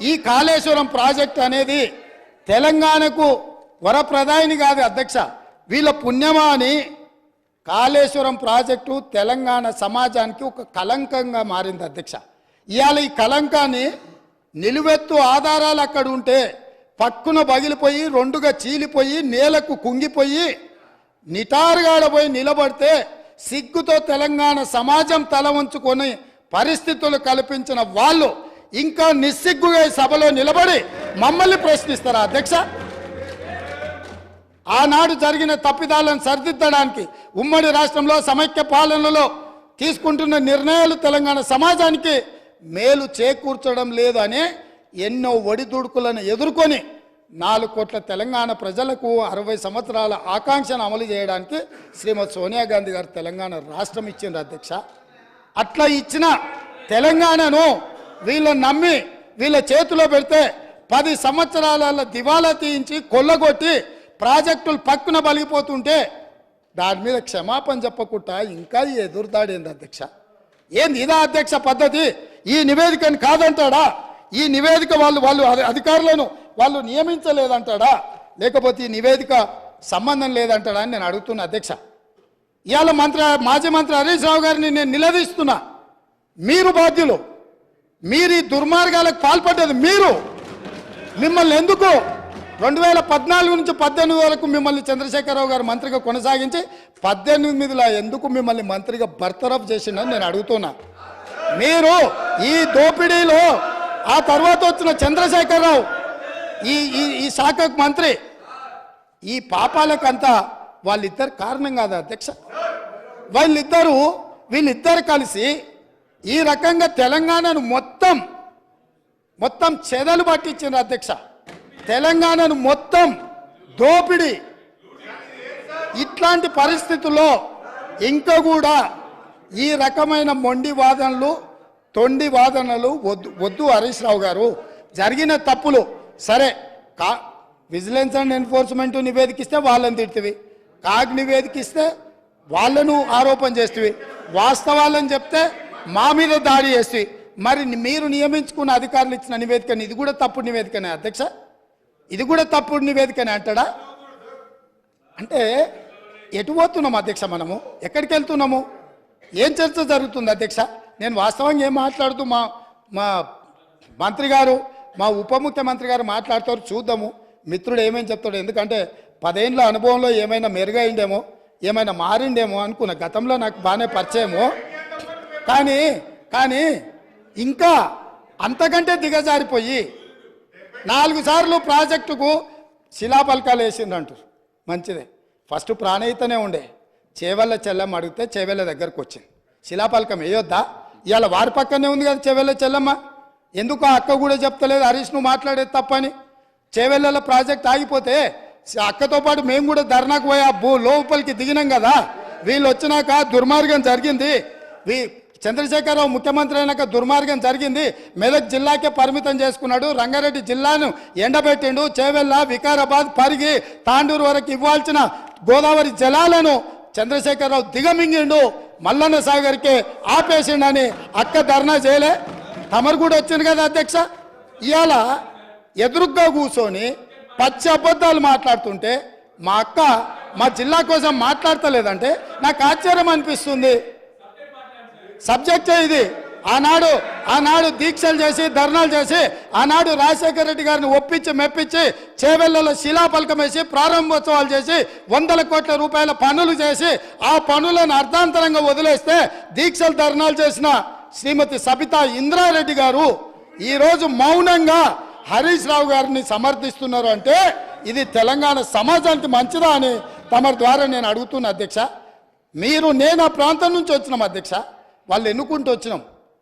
ఈ కాళేశ్వరం ప్రాజెక్ట్ అనేది తెలంగాణకు వరప్రదాయిని కాదు అధ్యక్ష, వీళ్ళ పుణ్యమా అని కాళేశ్వరం ప్రాజెక్టు తెలంగాణ సమాజానికి ఒక కలంకంగా మారింది అధ్యక్ష. ఇవాళ ఈ కలంకాన్ని నిలువెత్తు ఆధారాలు అక్కడ ఉంటే పక్కున పగిలిపోయి రెండుగా చీలిపోయి నేలకు కుంగిపోయి నిటారుగాడపోయి నిలబడితే సిగ్గుతో తెలంగాణ సమాజం తల వంచుకొని పరిస్థితులు కల్పించిన వాళ్ళు ఇంకా నిస్సిగ్గుగా ఈ సభలో నిలబడి మమ్మల్ని ప్రశ్నిస్తారా అధ్యక్ష? ఆనాడు జరిగిన తప్పిదాలను సరిదిద్దడానికి ఉమ్మడి రాష్ట్రంలో సమైక్య పాలనలో తీసుకుంటున్న నిర్ణయాలు తెలంగాణ సమాజానికి మేలు చేకూర్చడం లేదు అనే ఎన్నో ఒడిదుడుకులను ఎదుర్కొని 4 కోట్ల తెలంగాణ ప్రజలకు 60 సంవత్సరాల ఆకాంక్షను అమలు చేయడానికి శ్రీమతి సోనియా గాంధీ గారు తెలంగాణ రాష్ట్రం ఇచ్చింది అధ్యక్ష. అట్లా ఇచ్చిన తెలంగాణను వీళ్ళని నమ్మి వీళ్ళ చేతిలో పెడితే 10 సంవత్సరాల దివాలా తీయించి కొల్లగొట్టి ప్రాజెక్టులు పక్కున బలిగిపోతుంటే దాని మీద క్షమాపణ చెప్పకుండా ఇంకా ఎదురుదాడేంది అధ్యక్ష? ఏంది ఇదా అధ్యక్ష పద్ధతి? ఈ నివేదికని కాదంటాడా? ఈ నివేదిక వాళ్ళు అధికారులను వాళ్ళు నియమించలేదంటాడా? లేకపోతే ఈ నివేదిక సంబంధం లేదంటాడా అని నేను అడుగుతున్నా అధ్యక్ష. ఇవాళ మాజీ మంత్రి హరీష్ రావు గారిని నేను నిలదీస్తున్నా. మీరు బాధ్యులు, మీరు ఈ దుర్మార్గాలకు పాల్పడ్డది మీరు. మిమ్మల్ని ఎందుకు 2014 నుంచి 18 వరకు మిమ్మల్ని చంద్రశేఖరరావు గారు మంత్రిగా కొనసాగించి 18లో ఎందుకు మిమ్మల్ని మంత్రిగా బర్తరఫ్ చేసిండని నేను అడుగుతున్నా. మీరు ఈ దోపిడీలో ఆ తర్వాత వచ్చిన చంద్రశేఖరరావు ఈ శాఖకు మంత్రి, ఈ పాపాలకంతా వాళ్ళిద్దరు కారణం కాదా అధ్యక్ష? వీళ్ళిద్దరు కలిసి ఈ రకంగా తెలంగాణను మొత్తం చెదలు పట్టించారు అధ్యక్ష. తెలంగాణను మొత్తం దోపిడీ. ఇట్లాంటి పరిస్థితుల్లో ఇంకా కూడా ఈ రకమైన మొండి వాదనలు తొండి వాదనలు వద్దు హరీష్ రావు గారు. జరిగిన తప్పులు సరే, విజిలెన్స్ అండ్ ఎన్ఫోర్స్మెంట్ నివేదికిస్తే వాళ్ళని తిడుతుంది, కాగ్ నివేదికిస్తే వాళ్ళను ఆరోపణ చేస్తుంది, వాస్తవాలను చెప్తే మా మీద దాడి చేస్తుంది. మరి మీరు నియమించుకున్న అధికారులు ఇచ్చిన నివేదికని ఇది కూడా తప్పుడు నివేదికనే అధ్యక్ష? ఇది కూడా తప్పుడు నివేదికనే అంటాడా? అంటే ఎటు పోతున్నాము అధ్యక్ష? మనము ఎక్కడికి వెళ్తున్నాము? ఏం చర్చ జరుగుతుంది అధ్యక్ష? నేను వాస్తవంగా ఏం మాట్లాడుతూ మా మంత్రి గారు, మా ఉప ముఖ్యమంత్రి గారు మాట్లాడతారు, చూద్దాము మిత్రుడు ఏమేమి చెప్తాడు. ఎందుకంటే 10 ఏళ్ళ అనుభవంలో ఏమైనా మెరుగైండేమో, ఏమైనా మారిండేమో అనుకున్న. గతంలో నాకు బాగానే పరిచయమో, కానీ ఇంకా అంతకంటే దిగజారిపోయి 4 సార్లు ప్రాజెక్టుకు శిలాపలకాలు వేసిందంటారు. మంచిదే, ఫస్ట్ ప్రాణహితనే ఉండే, చేవెళ్ళ చెల్లమ్మ అడిగితే చేవెళ్ళ దగ్గరకు వచ్చింది. శిలాపలకం వేయొద్దా? ఇవాళ వారి పక్కనే ఉంది కదా చేవెళ్ళ చెల్లమ్మ. ఎందుకు ఆ అక్క కూడా చెప్తలేదు హరీష్ నువ్వు మాట్లాడేది తప్పని? చేవెళ్ళ ప్రాజెక్ట్ ఆగిపోతే అక్కతో పాటు మేము కూడా ధర్నాకు పోయి లోపలికి దిగినాం కదా. వీళ్ళు వచ్చినాక దుర్మార్గం జరిగింది, చంద్రశేఖరరావు ముఖ్యమంత్రి అయినాక దుర్మార్గం జరిగింది. మెదక్ జిల్లాకే పరిమితం చేసుకున్నాడు, రంగారెడ్డి జిల్లాను ఎండబెట్టిండు, చేవెళ్ళ వికారాబాద్ పరిగి తాండూరు వరకు ఇవ్వాల్సిన గోదావరి జలాలను చంద్రశేఖరరావు దిగమింగిండు, మల్లన్న సాగర్కే ఆపేసిండని అక్క ధర్నా చేయలే? తమరు కూడా వచ్చింది కదా అధ్యక్ష. ఇవాళ ఎదురుగ్గా కూర్చొని పచ్చి అబద్ధాలు మాట్లాడుతుంటే మా అక్క మా జిల్లా కోసం మాట్లాడతలేదంటే నాకు ఆశ్చర్యం అనిపిస్తుంది. సబ్జెక్టే ఇది. ఆనాడు దీక్షలు చేసి ధర్నాలు చేసి ఆనాడు రాజశేఖర రెడ్డి గారిని ఒప్పించి మెప్పించి చేవెళ్లలో శిలాపలకం వేసి ప్రారంభోత్సవాలు చేసి 100 కోట్ల రూపాయల పనులు చేసి ఆ పనులను అర్ధాంతరంగా వదిలేస్తే దీక్షలు ధర్నాలు చేసిన శ్రీమతి సబితా ఇంద్రారెడ్డి గారు ఈరోజు మౌనంగా హరీష్ రావు గారిని సమర్థిస్తున్నారు అంటే ఇది తెలంగాణ సమాజానికి మంచిదా అని తమ ద్వారా నేను అడుగుతున్నా అధ్యక్ష. నేను ఆ ప్రాంతం నుంచి వచ్చినాం అధ్యక్ష, వాళ్ళు ఎన్నుకుంటూ వచ్చినాం.